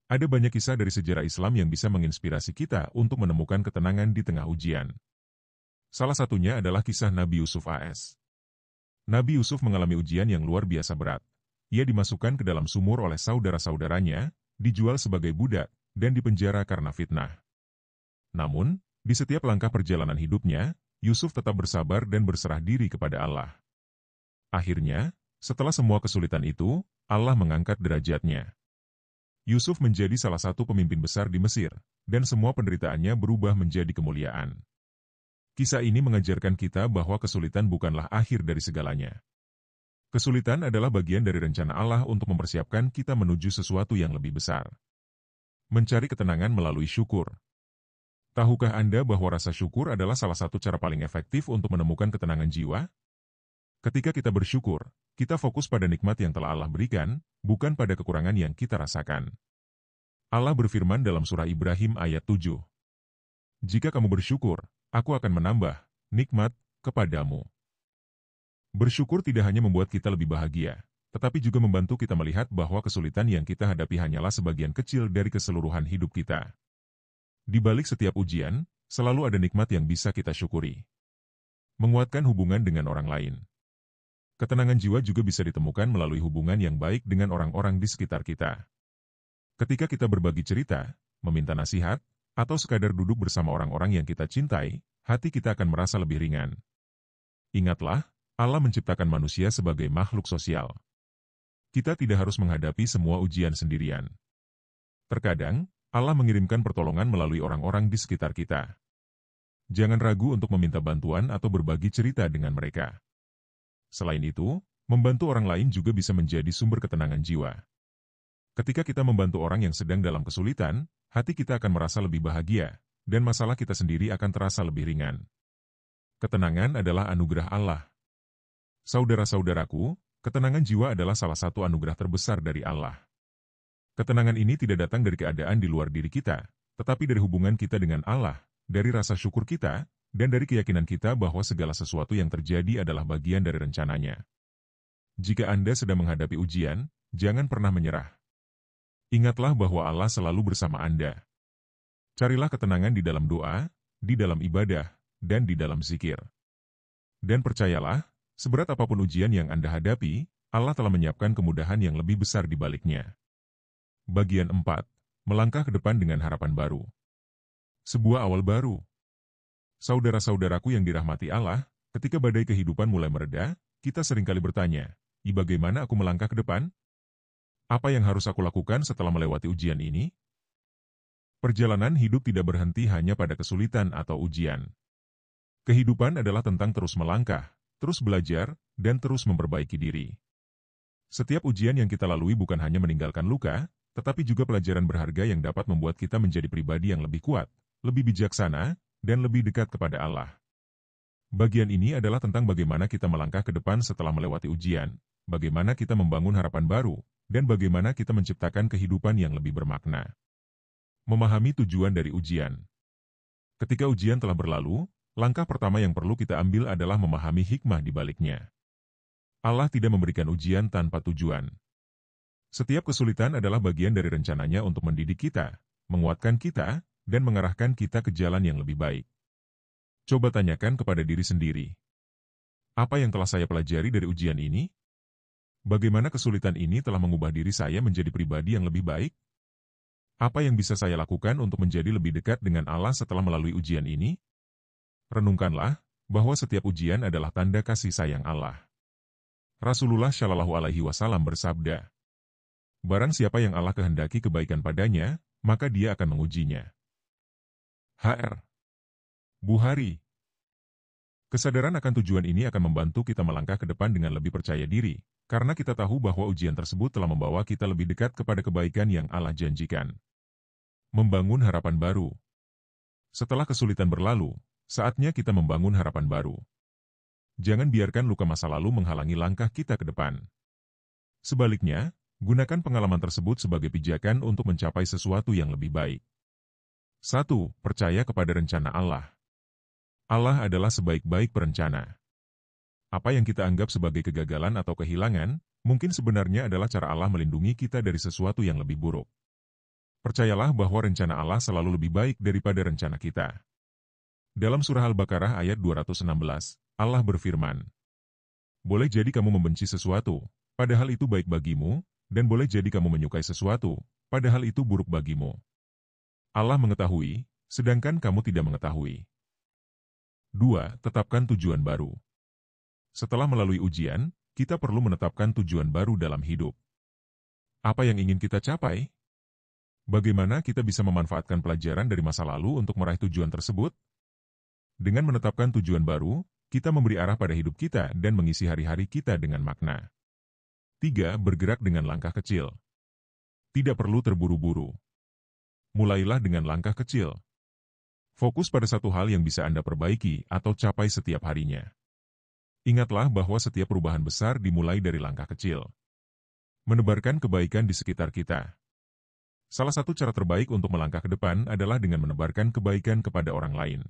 Ada banyak kisah dari sejarah Islam yang bisa menginspirasi kita untuk menemukan ketenangan di tengah ujian. Salah satunya adalah kisah Nabi Yusuf AS. Nabi Yusuf mengalami ujian yang luar biasa berat. Ia dimasukkan ke dalam sumur oleh saudara-saudaranya, dijual sebagai budak, dan dipenjara karena fitnah. Namun, di setiap langkah perjalanan hidupnya, Yusuf tetap bersabar dan berserah diri kepada Allah. Akhirnya, setelah semua kesulitan itu, Allah mengangkat derajatnya. Yusuf menjadi salah satu pemimpin besar di Mesir, dan semua penderitaannya berubah menjadi kemuliaan. Kisah ini mengajarkan kita bahwa kesulitan bukanlah akhir dari segalanya. Kesulitan adalah bagian dari rencana Allah untuk mempersiapkan kita menuju sesuatu yang lebih besar. Mencari ketenangan melalui syukur. Tahukah Anda bahwa rasa syukur adalah salah satu cara paling efektif untuk menemukan ketenangan jiwa? Ketika kita bersyukur, kita fokus pada nikmat yang telah Allah berikan, bukan pada kekurangan yang kita rasakan. Allah berfirman dalam surah Ibrahim ayat 7. Jika kamu bersyukur, aku akan menambah nikmat kepadamu. Bersyukur tidak hanya membuat kita lebih bahagia, tetapi juga membantu kita melihat bahwa kesulitan yang kita hadapi hanyalah sebagian kecil dari keseluruhan hidup kita. Di balik setiap ujian, selalu ada nikmat yang bisa kita syukuri. Menguatkan hubungan dengan orang lain. Ketenangan jiwa juga bisa ditemukan melalui hubungan yang baik dengan orang-orang di sekitar kita. Ketika kita berbagi cerita, meminta nasihat, atau sekadar duduk bersama orang-orang yang kita cintai, hati kita akan merasa lebih ringan. Ingatlah, Allah menciptakan manusia sebagai makhluk sosial. Kita tidak harus menghadapi semua ujian sendirian. Terkadang, Allah mengirimkan pertolongan melalui orang-orang di sekitar kita. Jangan ragu untuk meminta bantuan atau berbagi cerita dengan mereka. Selain itu, membantu orang lain juga bisa menjadi sumber ketenangan jiwa. Ketika kita membantu orang yang sedang dalam kesulitan, hati kita akan merasa lebih bahagia, dan masalah kita sendiri akan terasa lebih ringan. Ketenangan adalah anugerah Allah. Saudara-saudaraku, ketenangan jiwa adalah salah satu anugerah terbesar dari Allah. Ketenangan ini tidak datang dari keadaan di luar diri kita, tetapi dari hubungan kita dengan Allah, dari rasa syukur kita, dan dari keyakinan kita bahwa segala sesuatu yang terjadi adalah bagian dari rencananya. Jika Anda sedang menghadapi ujian, jangan pernah menyerah. Ingatlah bahwa Allah selalu bersama Anda. Carilah ketenangan di dalam doa, di dalam ibadah, dan di dalam zikir. Dan percayalah, seberat apapun ujian yang Anda hadapi, Allah telah menyiapkan kemudahan yang lebih besar di baliknya. Bagian 4. Melangkah ke depan dengan harapan baru. Sebuah awal baru. Saudara-saudaraku yang dirahmati Allah, ketika badai kehidupan mulai mereda, kita seringkali bertanya, bagaimana aku melangkah ke depan? Apa yang harus aku lakukan setelah melewati ujian ini? Perjalanan hidup tidak berhenti hanya pada kesulitan atau ujian. Kehidupan adalah tentang terus melangkah, terus belajar, dan terus memperbaiki diri. Setiap ujian yang kita lalui bukan hanya meninggalkan luka, tetapi juga pelajaran berharga yang dapat membuat kita menjadi pribadi yang lebih kuat, lebih bijaksana, dan lebih dekat kepada Allah. Bagian ini adalah tentang bagaimana kita melangkah ke depan setelah melewati ujian, bagaimana kita membangun harapan baru, dan bagaimana kita menciptakan kehidupan yang lebih bermakna. Memahami tujuan dari ujian. Ketika ujian telah berlalu, langkah pertama yang perlu kita ambil adalah memahami hikmah di baliknya. Allah tidak memberikan ujian tanpa tujuan. Setiap kesulitan adalah bagian dari rencananya untuk mendidik kita, menguatkan kita, dan mengarahkan kita ke jalan yang lebih baik. Coba tanyakan kepada diri sendiri. Apa yang telah saya pelajari dari ujian ini? Bagaimana kesulitan ini telah mengubah diri saya menjadi pribadi yang lebih baik? Apa yang bisa saya lakukan untuk menjadi lebih dekat dengan Allah setelah melalui ujian ini? Renungkanlah bahwa setiap ujian adalah tanda kasih sayang Allah. Rasulullah Shallallahu Alaihi Wasallam bersabda, "Barang siapa yang Allah kehendaki kebaikan padanya, maka Dia akan mengujinya." Hr. Buhari. Kesadaran akan tujuan ini akan membantu kita melangkah ke depan dengan lebih percaya diri, karena kita tahu bahwa ujian tersebut telah membawa kita lebih dekat kepada kebaikan yang Allah janjikan. Membangun harapan baru. Setelah kesulitan berlalu, saatnya kita membangun harapan baru. Jangan biarkan luka masa lalu menghalangi langkah kita ke depan. Sebaliknya, gunakan pengalaman tersebut sebagai pijakan untuk mencapai sesuatu yang lebih baik. 1. Percaya kepada rencana Allah. Allah adalah sebaik-baik perencana. Apa yang kita anggap sebagai kegagalan atau kehilangan, mungkin sebenarnya adalah cara Allah melindungi kita dari sesuatu yang lebih buruk. Percayalah bahwa rencana Allah selalu lebih baik daripada rencana kita. Dalam surah Al-Baqarah ayat 216, Allah berfirman, "Boleh jadi kamu membenci sesuatu, padahal itu baik bagimu, dan boleh jadi kamu menyukai sesuatu, padahal itu buruk bagimu. Allah mengetahui, sedangkan kamu tidak mengetahui." 2. Tetapkan tujuan baru. Setelah melalui ujian, kita perlu menetapkan tujuan baru dalam hidup. Apa yang ingin kita capai? Bagaimana kita bisa memanfaatkan pelajaran dari masa lalu untuk meraih tujuan tersebut? Dengan menetapkan tujuan baru, kita memberi arah pada hidup kita dan mengisi hari-hari kita dengan makna. 3. Bergerak dengan langkah kecil. Tidak perlu terburu-buru. Mulailah dengan langkah kecil. Fokus pada satu hal yang bisa Anda perbaiki atau capai setiap harinya. Ingatlah bahwa setiap perubahan besar dimulai dari langkah kecil. Menebarkan kebaikan di sekitar kita. Salah satu cara terbaik untuk melangkah ke depan adalah dengan menebarkan kebaikan kepada orang lain.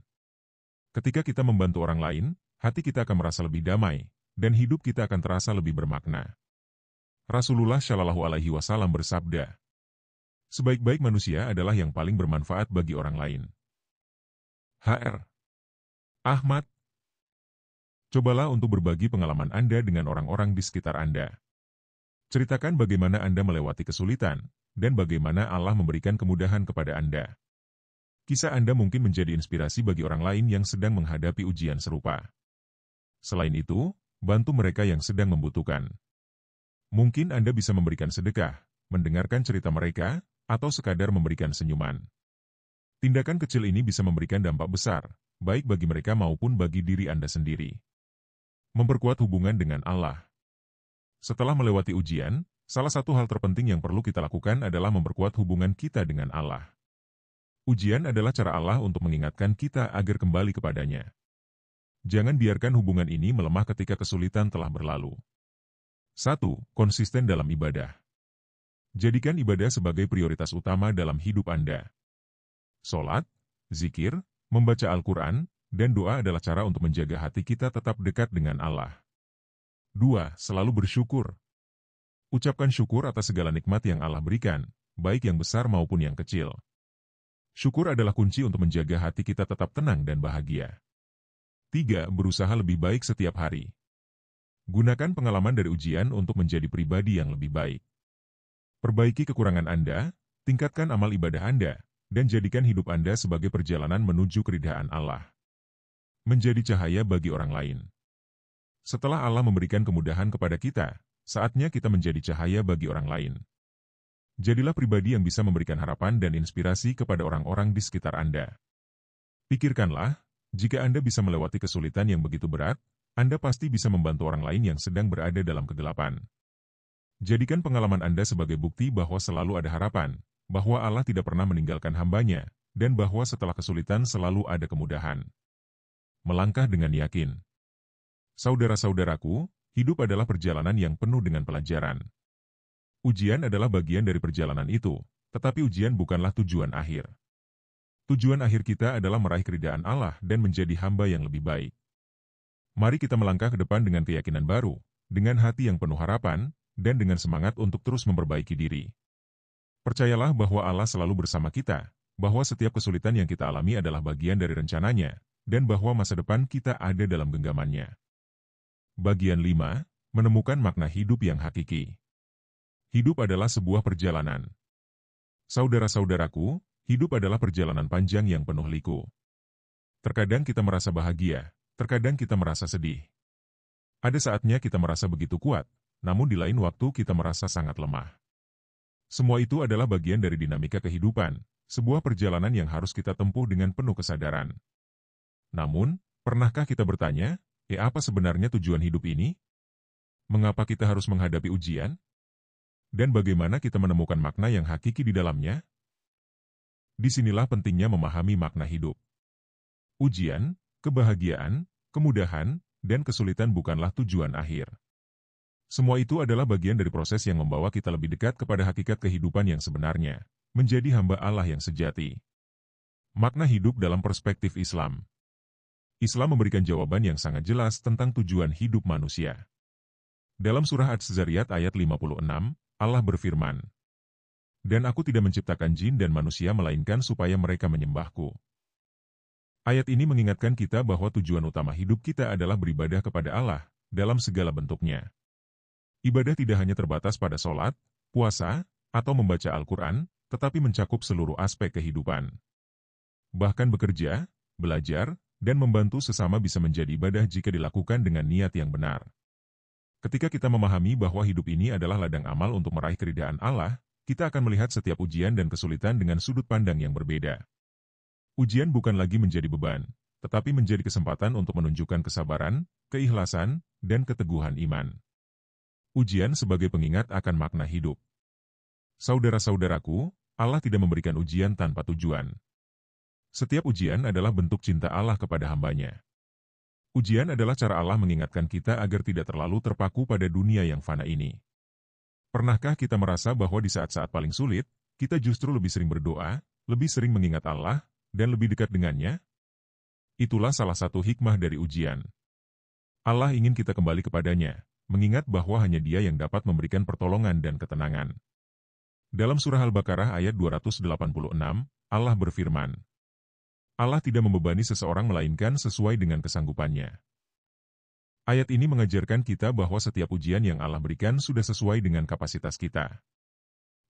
Ketika kita membantu orang lain, hati kita akan merasa lebih damai, dan hidup kita akan terasa lebih bermakna. Rasulullah Shallallahu Alaihi Wasallam bersabda, "Sebaik-baik manusia adalah yang paling bermanfaat bagi orang lain." Hr. Ahmad. Cobalah untuk berbagi pengalaman Anda dengan orang-orang di sekitar Anda. Ceritakan bagaimana Anda melewati kesulitan, dan bagaimana Allah memberikan kemudahan kepada Anda. Kisah Anda mungkin menjadi inspirasi bagi orang lain yang sedang menghadapi ujian serupa. Selain itu, bantu mereka yang sedang membutuhkan. Mungkin Anda bisa memberikan sedekah, mendengarkan cerita mereka, atau sekadar memberikan senyuman. Tindakan kecil ini bisa memberikan dampak besar, baik bagi mereka maupun bagi diri Anda sendiri. Memperkuat hubungan dengan Allah. Setelah melewati ujian, Salah satu hal terpenting yang perlu kita lakukan adalah memperkuat hubungan kita dengan Allah. Ujian adalah cara Allah untuk mengingatkan kita agar kembali kepadanya. Jangan biarkan hubungan ini melemah ketika kesulitan telah berlalu. 1. Konsisten dalam ibadah. Jadikan ibadah sebagai prioritas utama dalam hidup Anda. Salat, zikir, membaca Al-Quran, dan doa adalah cara untuk menjaga hati kita tetap dekat dengan Allah. 2. Selalu bersyukur. Ucapkan syukur atas segala nikmat yang Allah berikan, baik yang besar maupun yang kecil. Syukur adalah kunci untuk menjaga hati kita tetap tenang dan bahagia. 3. Berusaha lebih baik setiap hari. Gunakan pengalaman dari ujian untuk menjadi pribadi yang lebih baik. Perbaiki kekurangan Anda, tingkatkan amal ibadah Anda, dan jadikan hidup Anda sebagai perjalanan menuju keridhaan Allah. Menjadi cahaya bagi orang lain. Setelah Allah memberikan kemudahan kepada kita, saatnya kita menjadi cahaya bagi orang lain. Jadilah pribadi yang bisa memberikan harapan dan inspirasi kepada orang-orang di sekitar Anda. Pikirkanlah, jika Anda bisa melewati kesulitan yang begitu berat, Anda pasti bisa membantu orang lain yang sedang berada dalam kegelapan. Jadikan pengalaman Anda sebagai bukti bahwa selalu ada harapan, bahwa Allah tidak pernah meninggalkan hamba-Nya, dan bahwa setelah kesulitan selalu ada kemudahan. Melangkah dengan yakin. Saudara-saudaraku, hidup adalah perjalanan yang penuh dengan pelajaran. Ujian adalah bagian dari perjalanan itu, tetapi ujian bukanlah tujuan akhir. Tujuan akhir kita adalah meraih keridhaan Allah dan menjadi hamba yang lebih baik. Mari kita melangkah ke depan dengan keyakinan baru, dengan hati yang penuh harapan, dan dengan semangat untuk terus memperbaiki diri. Percayalah bahwa Allah selalu bersama kita, bahwa setiap kesulitan yang kita alami adalah bagian dari rencananya, dan bahwa masa depan kita ada dalam genggamannya. Bagian 5. Menemukan makna hidup yang hakiki. Hidup adalah sebuah perjalanan. Saudara-saudaraku, hidup adalah perjalanan panjang yang penuh liku. Terkadang kita merasa bahagia, terkadang kita merasa sedih. Ada saatnya kita merasa begitu kuat, namun di lain waktu kita merasa sangat lemah. Semua itu adalah bagian dari dinamika kehidupan, sebuah perjalanan yang harus kita tempuh dengan penuh kesadaran. Namun, pernahkah kita bertanya, apa sebenarnya tujuan hidup ini? Mengapa kita harus menghadapi ujian? Dan bagaimana kita menemukan makna yang hakiki di dalamnya? Disinilah pentingnya memahami makna hidup. Ujian, kebahagiaan, kemudahan, dan kesulitan bukanlah tujuan akhir. Semua itu adalah bagian dari proses yang membawa kita lebih dekat kepada hakikat kehidupan yang sebenarnya, menjadi hamba Allah yang sejati. Makna hidup dalam perspektif Islam. Islam memberikan jawaban yang sangat jelas tentang tujuan hidup manusia. Dalam surah Az-Zariyat ayat 56, Allah berfirman, "Dan aku tidak menciptakan jin dan manusia melainkan supaya mereka menyembahku." Ayat ini mengingatkan kita bahwa tujuan utama hidup kita adalah beribadah kepada Allah, dalam segala bentuknya. Ibadah tidak hanya terbatas pada sholat, puasa, atau membaca Al-Quran, tetapi mencakup seluruh aspek kehidupan. Bahkan bekerja, belajar, dan membantu sesama bisa menjadi ibadah jika dilakukan dengan niat yang benar. Ketika kita memahami bahwa hidup ini adalah ladang amal untuk meraih keridhaan Allah, kita akan melihat setiap ujian dan kesulitan dengan sudut pandang yang berbeda. Ujian bukan lagi menjadi beban, tetapi menjadi kesempatan untuk menunjukkan kesabaran, keikhlasan, dan keteguhan iman. Ujian sebagai pengingat akan makna hidup. Saudara-saudaraku, Allah tidak memberikan ujian tanpa tujuan. Setiap ujian adalah bentuk cinta Allah kepada hamba-Nya. Ujian adalah cara Allah mengingatkan kita agar tidak terlalu terpaku pada dunia yang fana ini. Pernahkah kita merasa bahwa di saat-saat paling sulit, kita justru lebih sering berdoa, lebih sering mengingat Allah, dan lebih dekat dengannya? Itulah salah satu hikmah dari ujian. Allah ingin kita kembali kepadanya, mengingat bahwa hanya Dia yang dapat memberikan pertolongan dan ketenangan. Dalam surah Al-Baqarah ayat 286, Allah berfirman, Allah tidak membebani seseorang melainkan sesuai dengan kesanggupannya. Ayat ini mengajarkan kita bahwa setiap ujian yang Allah berikan sudah sesuai dengan kapasitas kita.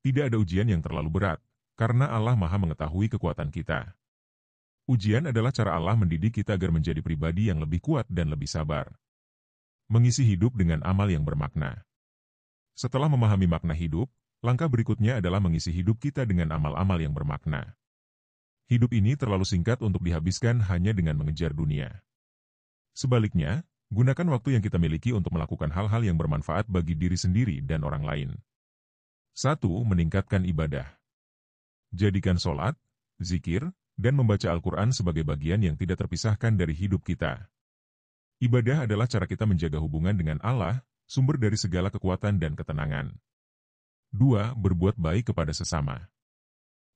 Tidak ada ujian yang terlalu berat, karena Allah Maha mengetahui kekuatan kita. Ujian adalah cara Allah mendidik kita agar menjadi pribadi yang lebih kuat dan lebih sabar. Mengisi hidup dengan amal yang bermakna. Setelah memahami makna hidup, langkah berikutnya adalah mengisi hidup kita dengan amal-amal yang bermakna. Hidup ini terlalu singkat untuk dihabiskan hanya dengan mengejar dunia. Sebaliknya, gunakan waktu yang kita miliki untuk melakukan hal-hal yang bermanfaat bagi diri sendiri dan orang lain. 1. Meningkatkan ibadah. Jadikan sholat, zikir, dan membaca Al-Quran sebagai bagian yang tidak terpisahkan dari hidup kita. Ibadah adalah cara kita menjaga hubungan dengan Allah, sumber dari segala kekuatan dan ketenangan. 2. Berbuat baik kepada sesama.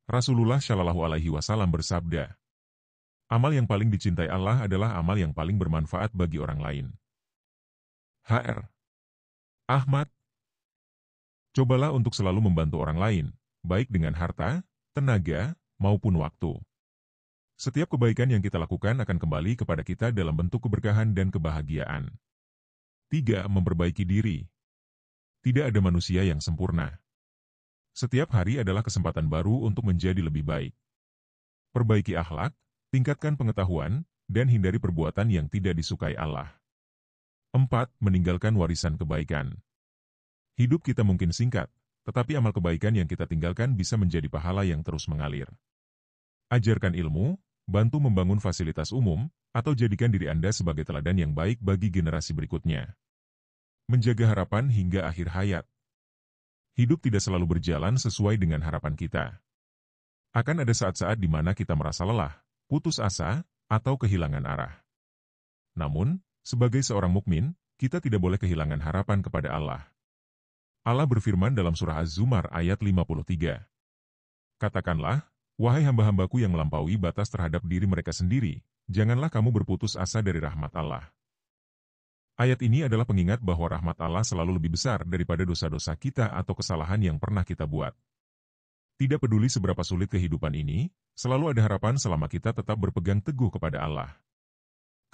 Rasulullah Shallallahu Alaihi Wasallam bersabda, amal yang paling dicintai Allah adalah amal yang paling bermanfaat bagi orang lain. Hr. Ahmad. Cobalah untuk selalu membantu orang lain, baik dengan harta, tenaga, maupun waktu. Setiap kebaikan yang kita lakukan akan kembali kepada kita dalam bentuk keberkahan dan kebahagiaan. 3. Memperbaiki diri. Tidak ada manusia yang sempurna. Setiap hari adalah kesempatan baru untuk menjadi lebih baik. Perbaiki akhlak, tingkatkan pengetahuan, dan hindari perbuatan yang tidak disukai Allah. 4. Meninggalkan warisan kebaikan. Hidup kita mungkin singkat, tetapi amal kebaikan yang kita tinggalkan bisa menjadi pahala yang terus mengalir. Ajarkan ilmu, bantu membangun fasilitas umum, atau jadikan diri Anda sebagai teladan yang baik bagi generasi berikutnya. Menjaga harapan hingga akhir hayat. Hidup tidak selalu berjalan sesuai dengan harapan kita. Akan ada saat-saat di mana kita merasa lelah, putus asa, atau kehilangan arah. Namun, sebagai seorang mukmin, kita tidak boleh kehilangan harapan kepada Allah. Allah berfirman dalam surah Az-Zumar ayat 53. Katakanlah, wahai hamba-hambaku yang melampaui batas terhadap diri mereka sendiri, janganlah kamu berputus asa dari rahmat Allah. Ayat ini adalah pengingat bahwa rahmat Allah selalu lebih besar daripada dosa-dosa kita atau kesalahan yang pernah kita buat. Tidak peduli seberapa sulit kehidupan ini, selalu ada harapan selama kita tetap berpegang teguh kepada Allah.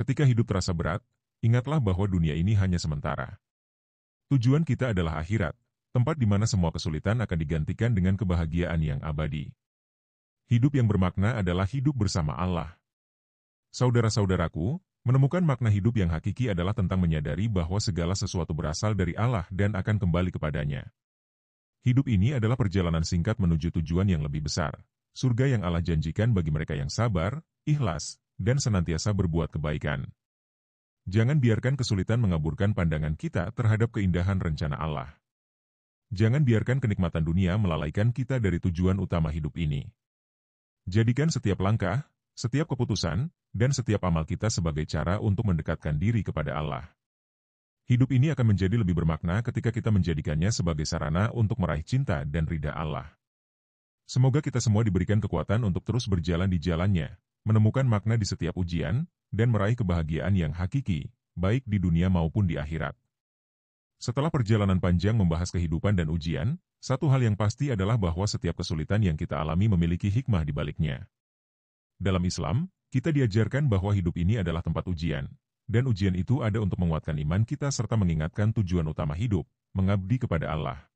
Ketika hidup terasa berat, ingatlah bahwa dunia ini hanya sementara. Tujuan kita adalah akhirat, tempat di mana semua kesulitan akan digantikan dengan kebahagiaan yang abadi. Hidup yang bermakna adalah hidup bersama Allah. Saudara-saudaraku, menemukan makna hidup yang hakiki adalah tentang menyadari bahwa segala sesuatu berasal dari Allah dan akan kembali kepadanya. Hidup ini adalah perjalanan singkat menuju tujuan yang lebih besar, surga yang Allah janjikan bagi mereka yang sabar, ikhlas, dan senantiasa berbuat kebaikan. Jangan biarkan kesulitan mengaburkan pandangan kita terhadap keindahan rencana Allah. Jangan biarkan kenikmatan dunia melalaikan kita dari tujuan utama hidup ini. Jadikan setiap langkah, setiap keputusan, dan setiap amal kita sebagai cara untuk mendekatkan diri kepada Allah. Hidup ini akan menjadi lebih bermakna ketika kita menjadikannya sebagai sarana untuk meraih cinta dan ridha Allah. Semoga kita semua diberikan kekuatan untuk terus berjalan di jalannya, menemukan makna di setiap ujian, dan meraih kebahagiaan yang hakiki, baik di dunia maupun di akhirat. Setelah perjalanan panjang membahas kehidupan dan ujian, satu hal yang pasti adalah bahwa setiap kesulitan yang kita alami memiliki hikmah di baliknya. Dalam Islam, kita diajarkan bahwa hidup ini adalah tempat ujian, dan ujian itu ada untuk menguatkan iman kita serta mengingatkan tujuan utama hidup, mengabdi kepada Allah.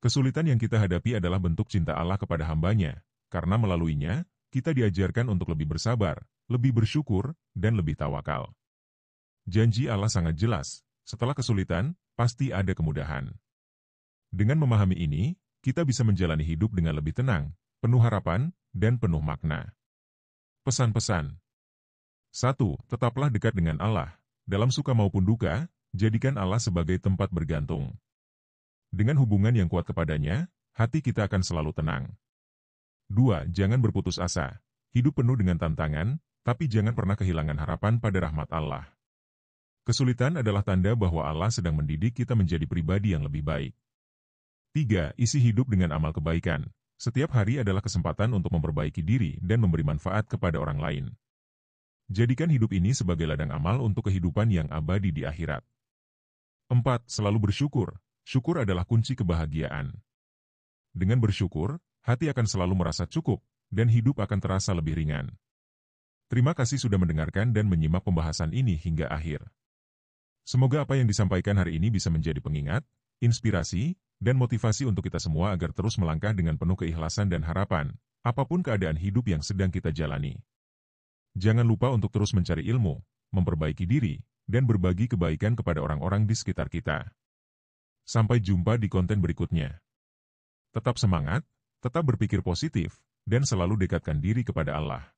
Kesulitan yang kita hadapi adalah bentuk cinta Allah kepada hambanya, karena melaluinya, kita diajarkan untuk lebih bersabar, lebih bersyukur, dan lebih tawakal. Janji Allah sangat jelas, setelah kesulitan, pasti ada kemudahan. Dengan memahami ini, kita bisa menjalani hidup dengan lebih tenang, penuh harapan, dan penuh makna. Pesan-pesan. 1. Tetaplah dekat dengan Allah. Dalam suka maupun duka, jadikan Allah sebagai tempat bergantung. Dengan hubungan yang kuat kepadanya, hati kita akan selalu tenang. 2. Jangan berputus asa. Hidup penuh dengan tantangan, tapi jangan pernah kehilangan harapan pada rahmat Allah. Kesulitan adalah tanda bahwa Allah sedang mendidik kita menjadi pribadi yang lebih baik. 3. Isi hidup dengan amal kebaikan. Setiap hari adalah kesempatan untuk memperbaiki diri dan memberi manfaat kepada orang lain. Jadikan hidup ini sebagai ladang amal untuk kehidupan yang abadi di akhirat. 4. Selalu bersyukur. Syukur adalah kunci kebahagiaan. Dengan bersyukur, hati akan selalu merasa cukup, dan hidup akan terasa lebih ringan. Terima kasih sudah mendengarkan dan menyimak pembahasan ini hingga akhir. Semoga apa yang disampaikan hari ini bisa menjadi pengingat, inspirasi, dan motivasi untuk kita semua agar terus melangkah dengan penuh keikhlasan dan harapan, apapun keadaan hidup yang sedang kita jalani. Jangan lupa untuk terus mencari ilmu, memperbaiki diri, dan berbagi kebaikan kepada orang-orang di sekitar kita. Sampai jumpa di konten berikutnya. Tetap semangat, tetap berpikir positif, dan selalu dekatkan diri kepada Allah.